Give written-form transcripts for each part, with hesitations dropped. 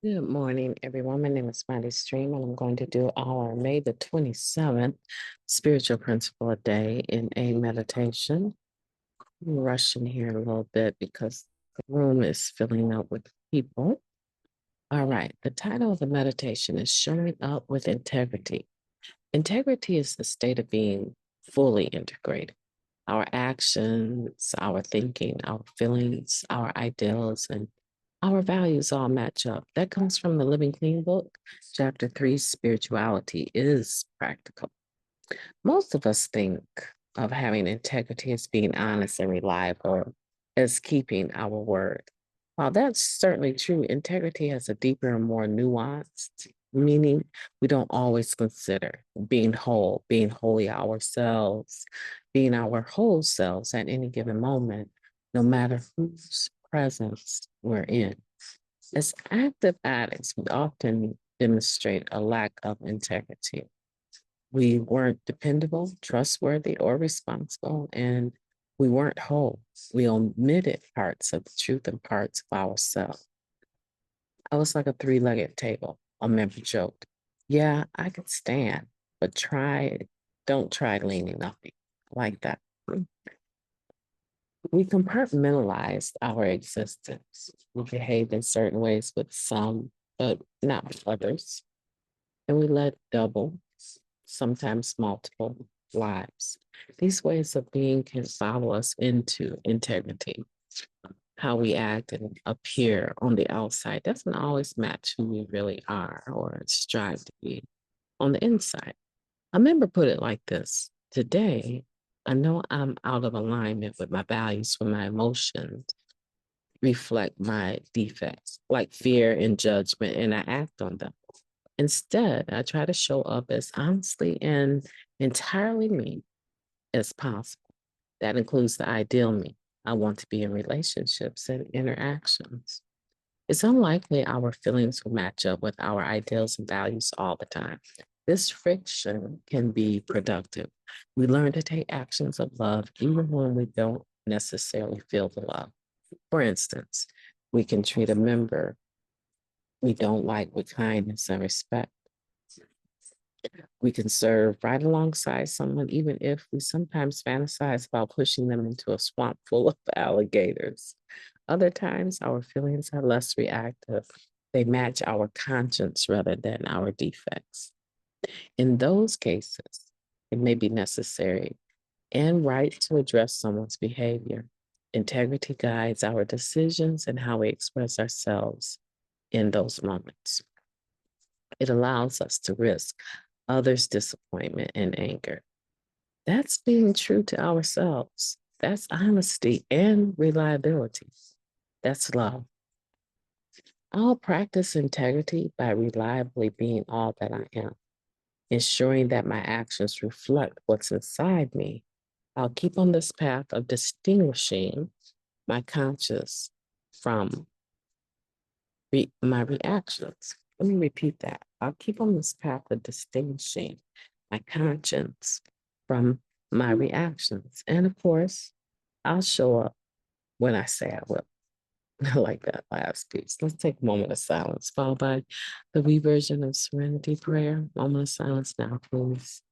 Good morning, everyone. My name is MightyStream, and I'm going to do our May the 27th spiritual principle a day in a meditation. I'm rushing here a little bit because the room is filling up with people. All right, the title of the meditation is Showing Up with Integrity. Integrity is the state of being fully integrated. Our actions, our thinking, our feelings, our ideals, and our values all match up. That comes from the Living Clean book, chapter 3, Spirituality is Practical. Most of us think of having integrity as being honest and reliable, as keeping our word. While that's certainly true, integrity has a deeper and more nuanced meaning we don't always consider being whole, being wholly ourselves, being our whole selves at any given moment, no matter whose presence we're in. As active addicts, we often demonstrate a lack of integrity. We weren't dependable, trustworthy, or responsible, and we weren't whole. We omitted parts of the truth and parts of ourselves. I was like a three-legged table, a member joked. Yeah, I could stand, but don't try leaning on me like that. We compartmentalized our existence. We behaved in certain ways with some, but not with others. And we led double, sometimes multiple lives. These ways of being can follow us into integrity. How we act and appear on the outside doesn't always match who we really are or strive to be on the inside. A member put it like this: today, I know I'm out of alignment with my values, with my emotions reflect my defects, like fear and judgment, and I act on them. Instead, I try to show up as honestly and entirely me as possible. That includes the ideal me. I want to be in relationships and interactions. It's unlikely our feelings will match up with our ideals and values all the time. This friction can be productive. We learn to take actions of love even when we don't necessarily feel the love. For instance, we can treat a member we don't like with kindness and respect. We can serve right alongside someone, even if we sometimes fantasize about pushing them into a swamp full of alligators. Other times, our feelings are less reactive. They match our conscience rather than our defects. In those cases, it may be necessary and right to address someone's behavior. Integrity guides our decisions and how we express ourselves in those moments. It allows us to risk others' disappointment and anger. That's being true to ourselves. That's honesty and reliability. That's love. I'll practice integrity by reliably being all that I am, ensuring that my actions reflect what's inside me. I'll keep on this path of distinguishing my conscience from my reactions. Let me repeat that. I'll keep on this path of distinguishing my conscience from my reactions. And of course, I'll show up when I say I will. I like that last piece. Let's take a moment of silence, followed by the reversion of serenity prayer. Moment of silence now, please.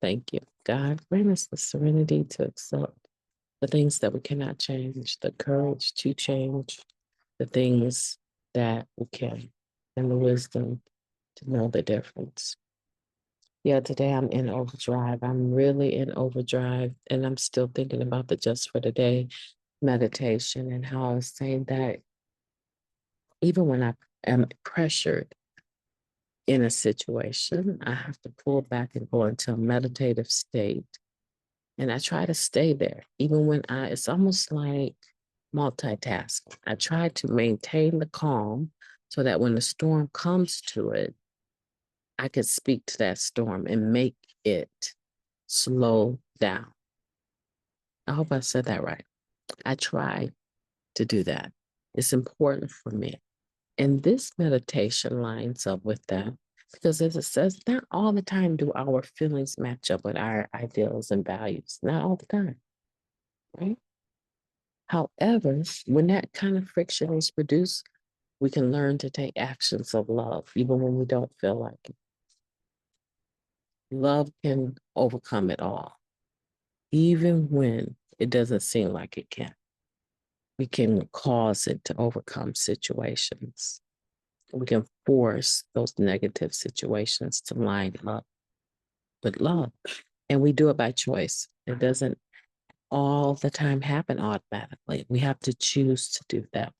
Thank you. God, grant us the serenity to accept the things that we cannot change, the courage to change the things that we can, and the wisdom to know the difference. Yeah, today I'm in overdrive. I'm really in overdrive, and I'm still thinking about the just for today meditation and how I was saying that even when I am pressured in a situation, I have to pull back and go into a meditative state. And I try to stay there, even when it's almost like multitasking. I try to maintain the calm so that when the storm comes to it, I could speak to that storm and make it slow down. I hope I said that right. I try to do that. It's important for me. And this meditation lines up with that because, as it says, not all the time do our feelings match up with our ideals and values. Not all the time, right? However, when that kind of friction is produced, We can learn to take actions of love, even when we don't feel like it. Love can overcome it all, even when it doesn't seem like it can. We can cause it to overcome situations. We can force those negative situations to line up with love. And we do it by choice. It doesn't all the time happen automatically. We have to choose to do that.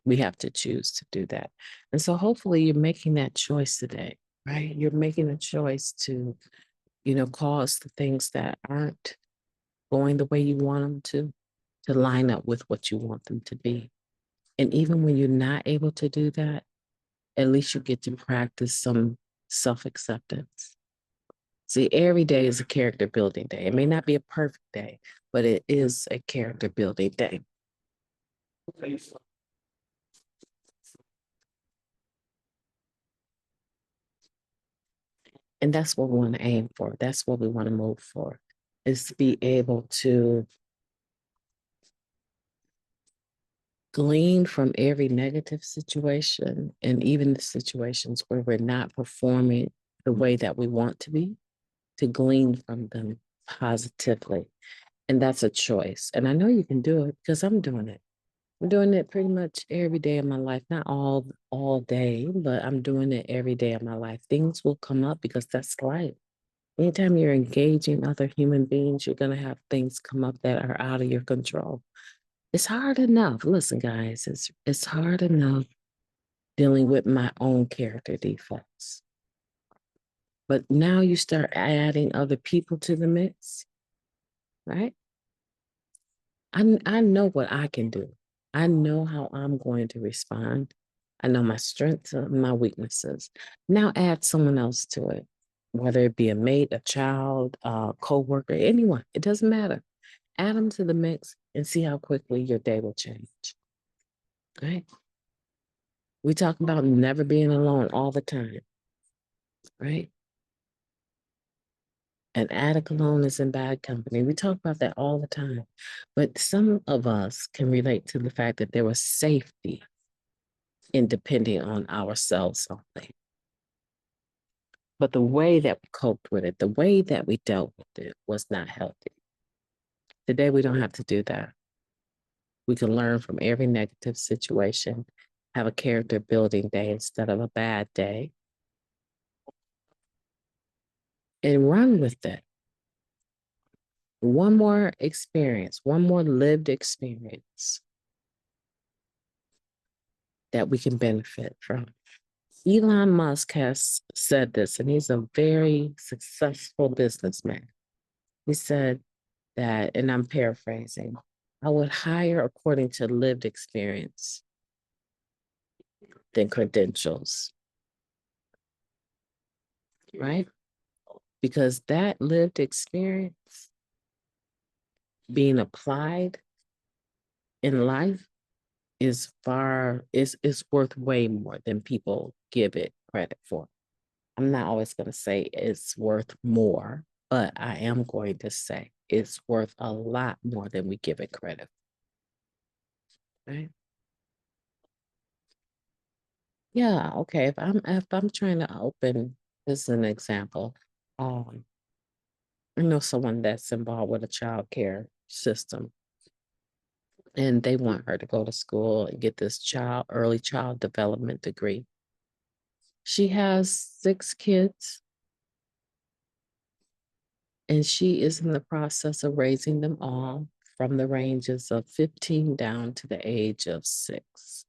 We have to choose to do that. And so hopefully you're making that choice today, right? You're making a choice to, cause the things that aren't going the way you want them to line up with what you want them to be. And even when you're not able to do that, at least you get to practice some self acceptance. See, every day is a character building day. It may not be a perfect day, but it is a character building day. And that's what we want to aim for. That's what we want to move for, is to be able to glean from every negative situation and even the situations where we're not performing the way that we want to be, to glean from them positively. And that's a choice. And I know you can do it because I'm doing it. I'm doing it pretty much every day of my life, not all day, but I'm doing it every day of my life. Things will come up because that's life. Anytime you're engaging other human beings, you're going to have things come up that are out of your control. It's hard enough. Listen, guys, it's hard enough dealing with my own character defects. But now you start adding other people to the mix, right? I know what I can do. I know how I'm going to respond. I know my strengths and my weaknesses. Now add someone else to it, whether it be a mate, a child, a coworker, anyone. It doesn't matter. Add them to the mix and see how quickly your day will change. Right? We talk about never being alone all the time, right? An addict alone is in bad company. We talk about that all the time. But some of us can relate to the fact that there was safety in depending on ourselves only. But the way that we coped with it, the way that we dealt with it was not healthy. Today, we don't have to do that. We can learn from every negative situation, have a character building day instead of a bad day, and run with it. One more experience, one more lived experience that we can benefit from. Elon Musk has said this, and he's a very successful businessman. He said that, and I'm paraphrasing, I would hire according to lived experience than credentials, right? Because that lived experience being applied in life is worth way more than people give it credit for. I'm not always going to say it's worth more, but I am going to say it's worth a lot more than we give it credit. Right? Yeah. Okay. If I'm trying to open this is an example. I know someone that's involved with a child care system, and they want her to go to school and get this early child development degree. She has 6 kids, and she is in the process of raising them all from the ranges of 15 down to the age of 6.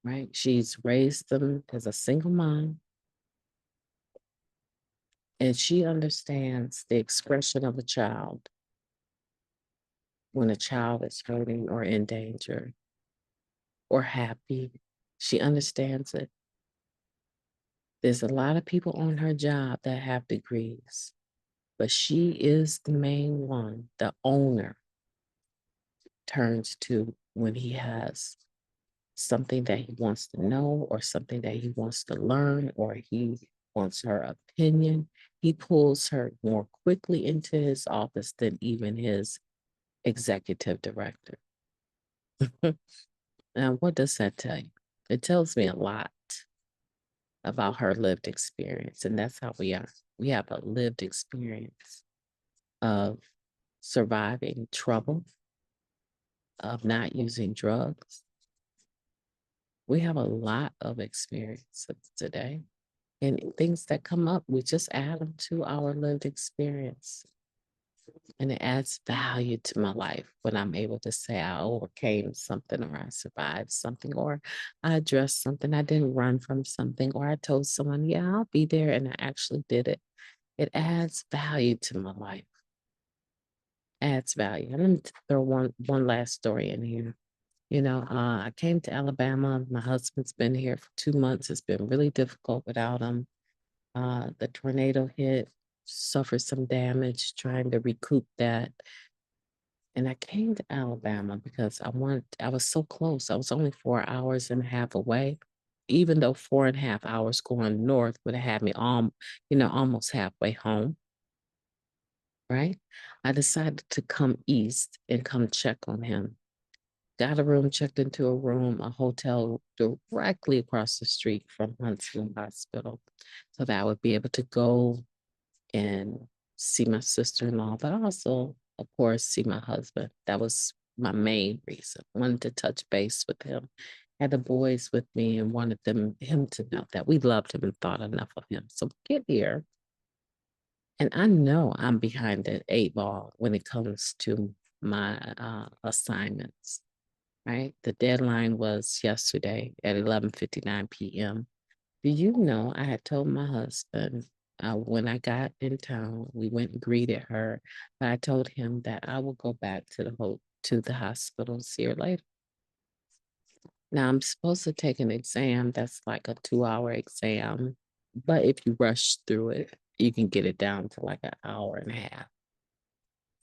Right? She's raised them as a single mom, and she understands the expression of a child when a child is hurting or in danger or happy. She understands it. There's a lot of people on her job that have degrees, but she is the main one, the owner turns to when he has something that he wants to know or something that he wants to learn or he wants her opinion. He pulls her more quickly into his office than even his executive director. Now, what does that tell you? It tells me a lot about her lived experience. And that's how we are. We have a lived experience of surviving trouble, of not using drugs. We have a lot of experiences today. And things that come up, we just add them to our lived experience. And it adds value to my life when I'm able to say I overcame something or I survived something or I addressed something. I didn't run from something or I told someone, yeah, I'll be there. And I actually did it. It adds value to my life. Adds value. And let me throw one last story in here. I came to Alabama. My husband's been here for 2 months. It's been really difficult without him. The tornado hit, suffered some damage, trying to recoup that. And I came to Alabama because I was so close. I was only 4 hours and a half away, even though 4.5 hours going north would have had me almost halfway home, right? I decided to come east and come check on him. Got a room, checked into a room, a hotel directly across the street from Huntsville Hospital, so that I would be able to go and see my sister-in-law, but also, of course, see my husband. That was my main reason. Wanted to touch base with him. Had the boys with me and wanted him to know that we loved him and thought enough of him. So get here. And I know I'm behind the 8 ball when it comes to my assignments, right? The deadline was yesterday at 11:59 p.m. Do you know I had told my husband when I got in town, we went and greeted her, but I told him that I will go back to the hospital and see her later. Now I'm supposed to take an exam that's like a 2-hour exam, but if you rush through it, you can get it down to like an hour and a half.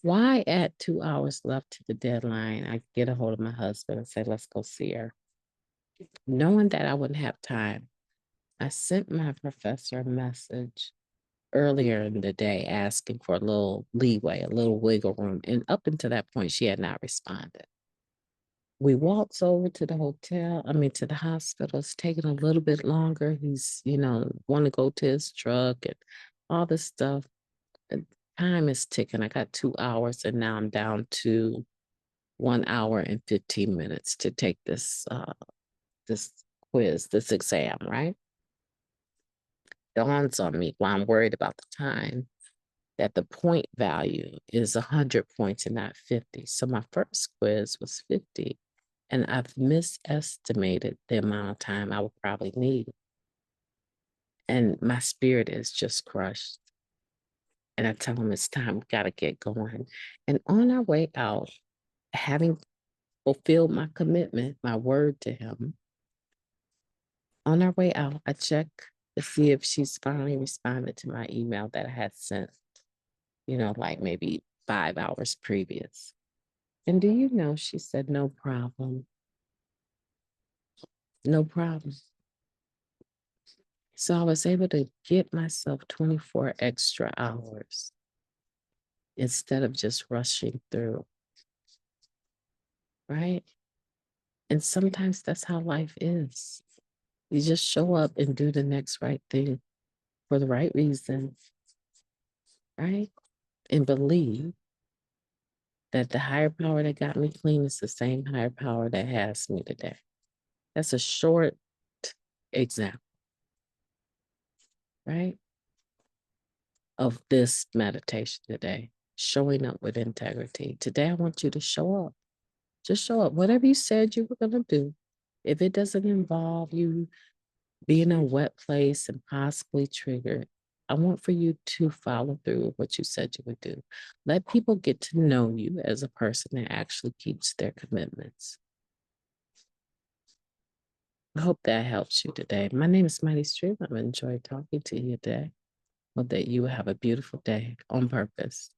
Why at 2 hours left to the deadline, I get a hold of my husband and say, let's go see her. Knowing that I wouldn't have time, I sent my professor a message earlier in the day asking for a little leeway, a little wiggle room. And up until that point, she had not responded. We walked over to to the hospital. It's taking a little bit longer. He's, want to go to his truck and all this stuff. And time is ticking. I got 2 hours and now I'm down to 1 hour and 15 minutes to take this quiz, this exam, right? Dawns on me while I'm worried about the time that the point value is 100 points and not 50. So my first quiz was 50, and I've misestimated the amount of time I would probably need. And my spirit is just crushed. And I tell him it's time, we got to get going. And on our way out, having fulfilled my commitment, my word to him, on our way out, I check to see if she's finally responded to my email that I had sent, like maybe 5 hours previous. And do you know, she said, no problem. No problem. So I was able to get myself 24 extra hours instead of just rushing through, right? And sometimes that's how life is. You just show up and do the next right thing for the right reason, right? And believe that the higher power that got me clean is the same higher power that has me today. That's a short example, right? Of this meditation today, showing up with integrity. Today, I want you to show up. Just show up. Whatever you said you were going to do, if it doesn't involve you being in a wet place and possibly triggered, I want for you to follow through with what you said you would do. Let people get to know you as a person that actually keeps their commitments. I hope that helps you today. My name is MightyStream. I've enjoyed talking to you today. Hope that you have a beautiful day on purpose.